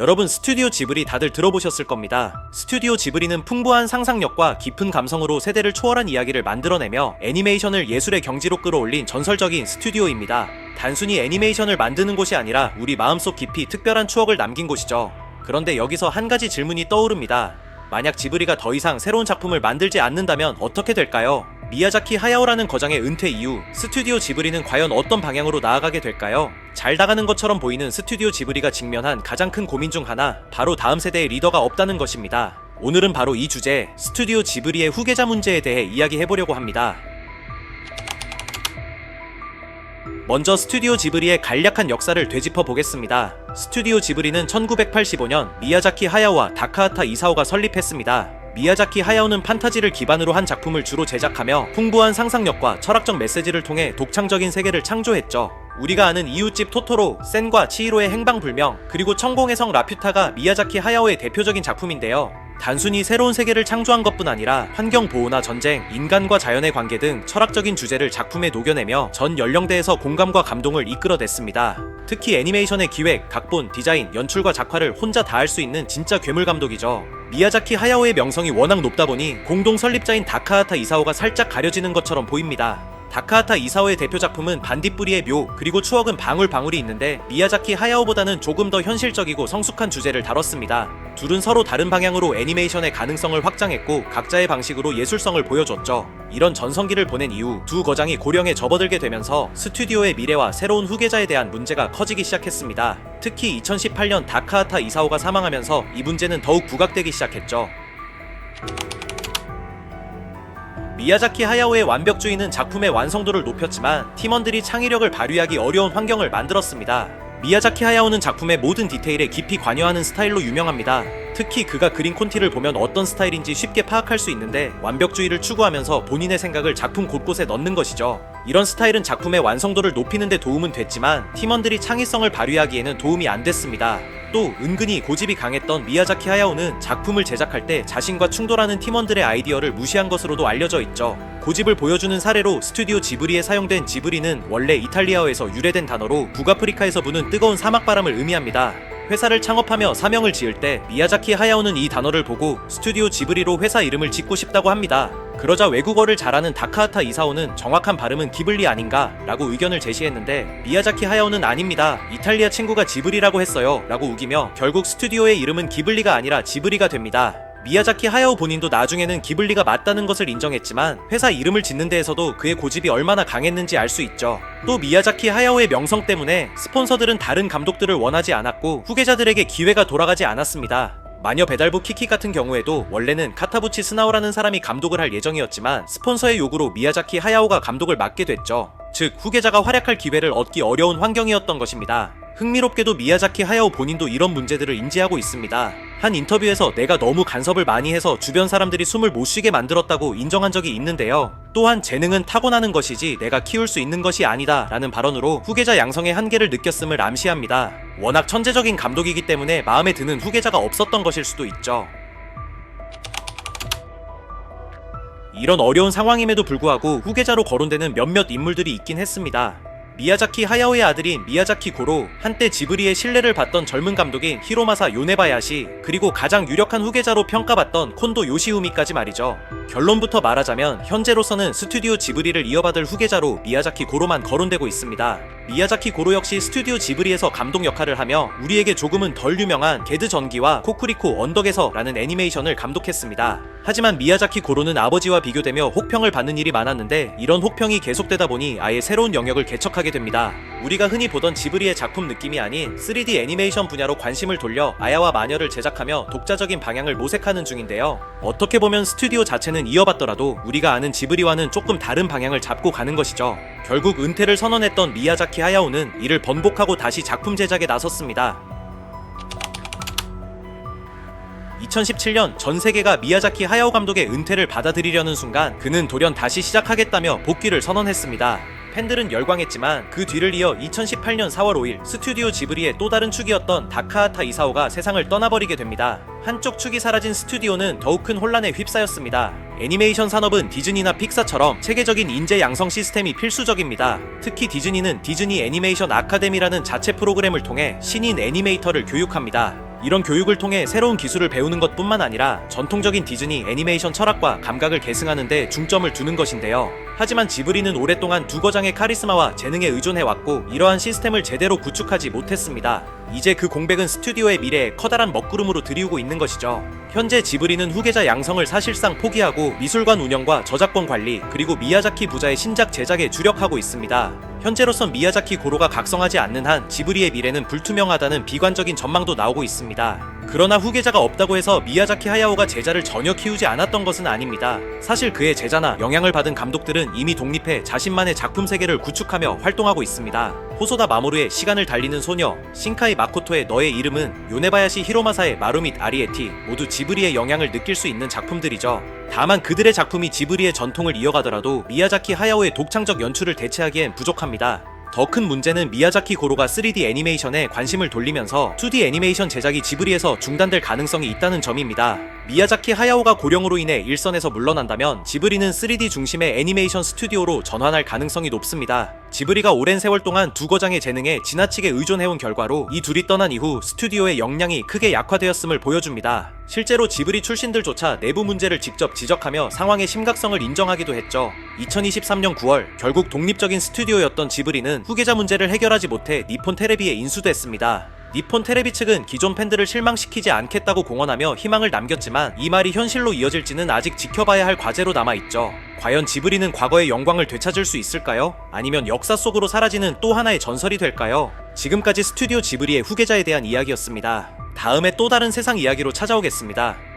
여러분, 스튜디오 지브리 다들 들어보셨을 겁니다. 스튜디오 지브리는 풍부한 상상력과 깊은 감성으로 세대를 초월한 이야기를 만들어내며 애니메이션을 예술의 경지로 끌어올린 전설적인 스튜디오입니다. 단순히 애니메이션을 만드는 곳이 아니라 우리 마음속 깊이 특별한 추억을 남긴 곳이죠. 그런데 여기서 한 가지 질문이 떠오릅니다. 만약 지브리가 더 이상 새로운 작품을 만들지 않는다면 어떻게 될까요? 미야자키 하야오라는 거장의 은퇴 이후 스튜디오 지브리는 과연 어떤 방향으로 나아가게 될까요? 잘 나가는 것처럼 보이는 스튜디오 지브리가 직면한 가장 큰 고민 중 하나, 바로 다음 세대의 리더가 없다는 것입니다. 오늘은 바로 이 주제, 스튜디오 지브리의 후계자 문제에 대해 이야기해보려고 합니다. 먼저 스튜디오 지브리의 간략한 역사를 되짚어 보겠습니다. 스튜디오 지브리는 1985년 미야자키 하야오와 다카하타 이사오가 설립했습니다. 미야자키 하야오는 판타지를 기반으로 한 작품을 주로 제작하며 풍부한 상상력과 철학적 메시지를 통해 독창적인 세계를 창조했죠. 우리가 아는 이웃집 토토로, 센과 치히로의 행방불명, 그리고 천공의 성 라퓨타가 미야자키 하야오의 대표적인 작품인데요. 단순히 새로운 세계를 창조한 것뿐 아니라 환경보호나 전쟁, 인간과 자연의 관계 등 철학적인 주제를 작품에 녹여내며 전 연령대에서 공감과 감동을 이끌어냈습니다. 특히 애니메이션의 기획, 각본, 디자인, 연출과 작화를 혼자 다 할 수 있는 진짜 괴물 감독이죠. 미야자키 하야오의 명성이 워낙 높다 보니 공동 설립자인 다카하타 이사오가 살짝 가려지는 것처럼 보입니다. 다카하타 이사오의 대표 작품은 반딧불이의 묘, 그리고 추억은 방울방울이 있는데 미야자키 하야오보다는 조금 더 현실적이고 성숙한 주제를 다뤘습니다. 둘은 서로 다른 방향으로 애니메이션의 가능성을 확장했고 각자의 방식으로 예술성을 보여줬죠. 이런 전성기를 보낸 이후 두 거장이 고령에 접어들게 되면서 스튜디오의 미래와 새로운 후계자에 대한 문제가 커지기 시작했습니다. 특히 2018년 다카하타 이사오가 사망하면서 이 문제는 더욱 부각되기 시작했죠. 미야자키 하야오의 완벽주의는 작품의 완성도를 높였지만 팀원들이 창의력을 발휘하기 어려운 환경을 만들었습니다. 미야자키 하야오는 작품의 모든 디테일에 깊이 관여하는 스타일로 유명합니다. 특히 그가 그린 콘티를 보면 어떤 스타일인지 쉽게 파악할 수 있는데 완벽주의를 추구하면서 본인의 생각을 작품 곳곳에 넣는 것이죠. 이런 스타일은 작품의 완성도를 높이는 데 도움은 됐지만 팀원들이 창의성을 발휘하기에는 도움이 안 됐습니다. 또 은근히 고집이 강했던 미야자키 하야오는 작품을 제작할 때 자신과 충돌하는 팀원들의 아이디어를 무시한 것으로도 알려져 있죠. 고집을 보여주는 사례로 스튜디오 지브리에 사용된 지브리는 원래 이탈리아어에서 유래된 단어로 북아프리카에서 부는 뜨거운 사막바람을 의미합니다. 회사를 창업하며 사명을 지을 때 미야자키 하야오는 이 단어를 보고 스튜디오 지브리로 회사 이름을 짓고 싶다고 합니다. 그러자 외국어를 잘하는 다카하타 이사오는 정확한 발음은 기블리 아닌가? 라고 의견을 제시했는데 미야자키 하야오는 아닙니다. 이탈리아 친구가 지브리라고 했어요. 라고 우기며 결국 스튜디오의 이름은 기블리가 아니라 지브리가 됩니다. 미야자키 하야오 본인도 나중에는 기블리가 맞다는 것을 인정했지만 회사 이름을 짓는 데에서도 그의 고집이 얼마나 강했는지 알 수 있죠. 또 미야자키 하야오의 명성 때문에 스폰서들은 다른 감독들을 원하지 않았고 후계자들에게 기회가 돌아가지 않았습니다. 마녀 배달부 키키 같은 경우에도 원래는 카타부치 스나오라는 사람이 감독을 할 예정이었지만 스폰서의 요구로 미야자키 하야오가 감독을 맡게 됐죠. 즉 후계자가 활약할 기회를 얻기 어려운 환경이었던 것입니다. 흥미롭게도 미야자키 하야오 본인도 이런 문제들을 인지하고 있습니다. 한 인터뷰에서 내가 너무 간섭을 많이 해서 주변 사람들이 숨을 못 쉬게 만들었다고 인정한 적이 있는데요. 또한 재능은 타고나는 것이지 내가 키울 수 있는 것이 아니다 라는 발언으로 후계자 양성의 한계를 느꼈음을 암시합니다. 워낙 천재적인 감독이기 때문에 마음에 드는 후계자가 없었던 것일 수도 있죠. 이런 어려운 상황임에도 불구하고 후계자로 거론되는 몇몇 인물들이 있긴 했습니다. 미야자키 하야오의 아들인 미야자키 고로, 한때 지브리의 신뢰를 받던 젊은 감독인 히로마사 요네바야시, 그리고 가장 유력한 후계자로 평가받던 콘도 요시우미까지 말이죠. 결론부터 말하자면 현재로서는 스튜디오 지브리를 이어받을 후계자로 미야자키 고로만 거론되고 있습니다. 미야자키 고로 역시 스튜디오 지브리에서 감독 역할을 하며 우리에게 조금은 덜 유명한 게드 전기와 코쿠리코 언덕에서 라는 애니메이션을 감독했습니다. 하지만 미야자키 고로는 아버지와 비교되며 혹평을 받는 일이 많았는데 이런 혹평이 계속되다 보니 아예 새로운 영역을 개척하게 됩니다. 우리가 흔히 보던 지브리의 작품 느낌이 아닌 3D 애니메이션 분야로 관심을 돌려 아야와 마녀를 제작하며 독자적인 방향을 모색하는 중인데요. 어떻게 보면 스튜디오 자체는 이어받더라도 우리가 아는 지브리와는 조금 다른 방향을 잡고 가는 것이죠. 결국 은퇴를 선언했던 미야자키 하야오는 이를 번복하고 다시 작품 제작에 나섰습니다. 2017년 전 세계가 미야자키 하야오 감독의 은퇴를 받아들이려는 순간 그는 돌연 다시 시작하겠다며 복귀를 선언했습니다. 팬들은 열광했지만 그 뒤를 이어 2018년 4월 5일 스튜디오 지브리의 또 다른 축이었던 다카하타 이사오가 세상을 떠나버리게 됩니다. 한쪽 축이 사라진 스튜디오는 더욱 큰 혼란에 휩싸였습니다. 애니메이션 산업은 디즈니나 픽사처럼 체계적인 인재 양성 시스템이 필수적입니다. 특히 디즈니는 디즈니 애니메이션 아카데미라는 자체 프로그램을 통해 신인 애니메이터를 교육합니다. 이런 교육을 통해 새로운 기술을 배우는 것뿐만 아니라 전통적인 디즈니 애니메이션 철학과 감각을 계승하는 데 중점을 두는 것인데요. 하지만 지브리는 오랫동안 두 거장의 카리스마와 재능에 의존해왔고 이러한 시스템을 제대로 구축하지 못했습니다. 이제 그 공백은 스튜디오의 미래에 커다란 먹구름으로 들이우고 있는 것이죠. 현재 지브리는 후계자 양성을 사실상 포기하고 미술관 운영과 저작권 관리 그리고 미야자키 부자의 신작 제작에 주력하고 있습니다. 현재로선 미야자키 고로가 각성하지 않는 한 지브리의 미래는 불투명하다는 비관적인 전망도 나오고 있습니다. 그러나 후계자가 없다고 해서 미야자키 하야오가 제자를 전혀 키우지 않았던 것은 아닙니다. 사실 그의 제자나 영향을 받은 감독들은 이미 독립해 자신만의 작품 세계를 구축하며 활동하고 있습니다. 호소다 마모루의 시간을 달리는 소녀, 신카이 마코토의 너의 이름은, 요네바야시 히로마사의 마루 및 아리에티 모두 지브리의 영향을 느낄 수 있는 작품들이죠. 다만 그들의 작품이 지브리의 전통을 이어가더라도 미야자키 하야오의 독창적 연출을 대체하기엔 부족합니다. 더 큰 문제는 미야자키 고로가 3D 애니메이션에 관심을 돌리면서 2D 애니메이션 제작이 지브리에서 중단될 가능성이 있다는 점입니다. 미야자키 하야오가 고령으로 인해 일선에서 물러난다면 지브리는 3D 중심의 애니메이션 스튜디오로 전환할 가능성이 높습니다. 지브리가 오랜 세월 동안 두 거장의 재능에 지나치게 의존해온 결과로 이 둘이 떠난 이후 스튜디오의 역량이 크게 약화되었음을 보여줍니다. 실제로 지브리 출신들조차 내부 문제를 직접 지적하며 상황의 심각성을 인정하기도 했죠. 2023년 9월 결국 독립적인 스튜디오였던 지브리는 후계자 문제를 해결하지 못해 니폰 테레비에 인수됐습니다. 니폰 테레비 측은 기존 팬들을 실망시키지 않겠다고 공언하며 희망을 남겼지만 이 말이 현실로 이어질지는 아직 지켜봐야 할 과제로 남아있죠. 과연 지브리는 과거의 영광을 되찾을 수 있을까요? 아니면 역사 속으로 사라지는 또 하나의 전설이 될까요? 지금까지 스튜디오 지브리의 후계자에 대한 이야기였습니다. 다음에 또 다른 세상 이야기로 찾아오겠습니다.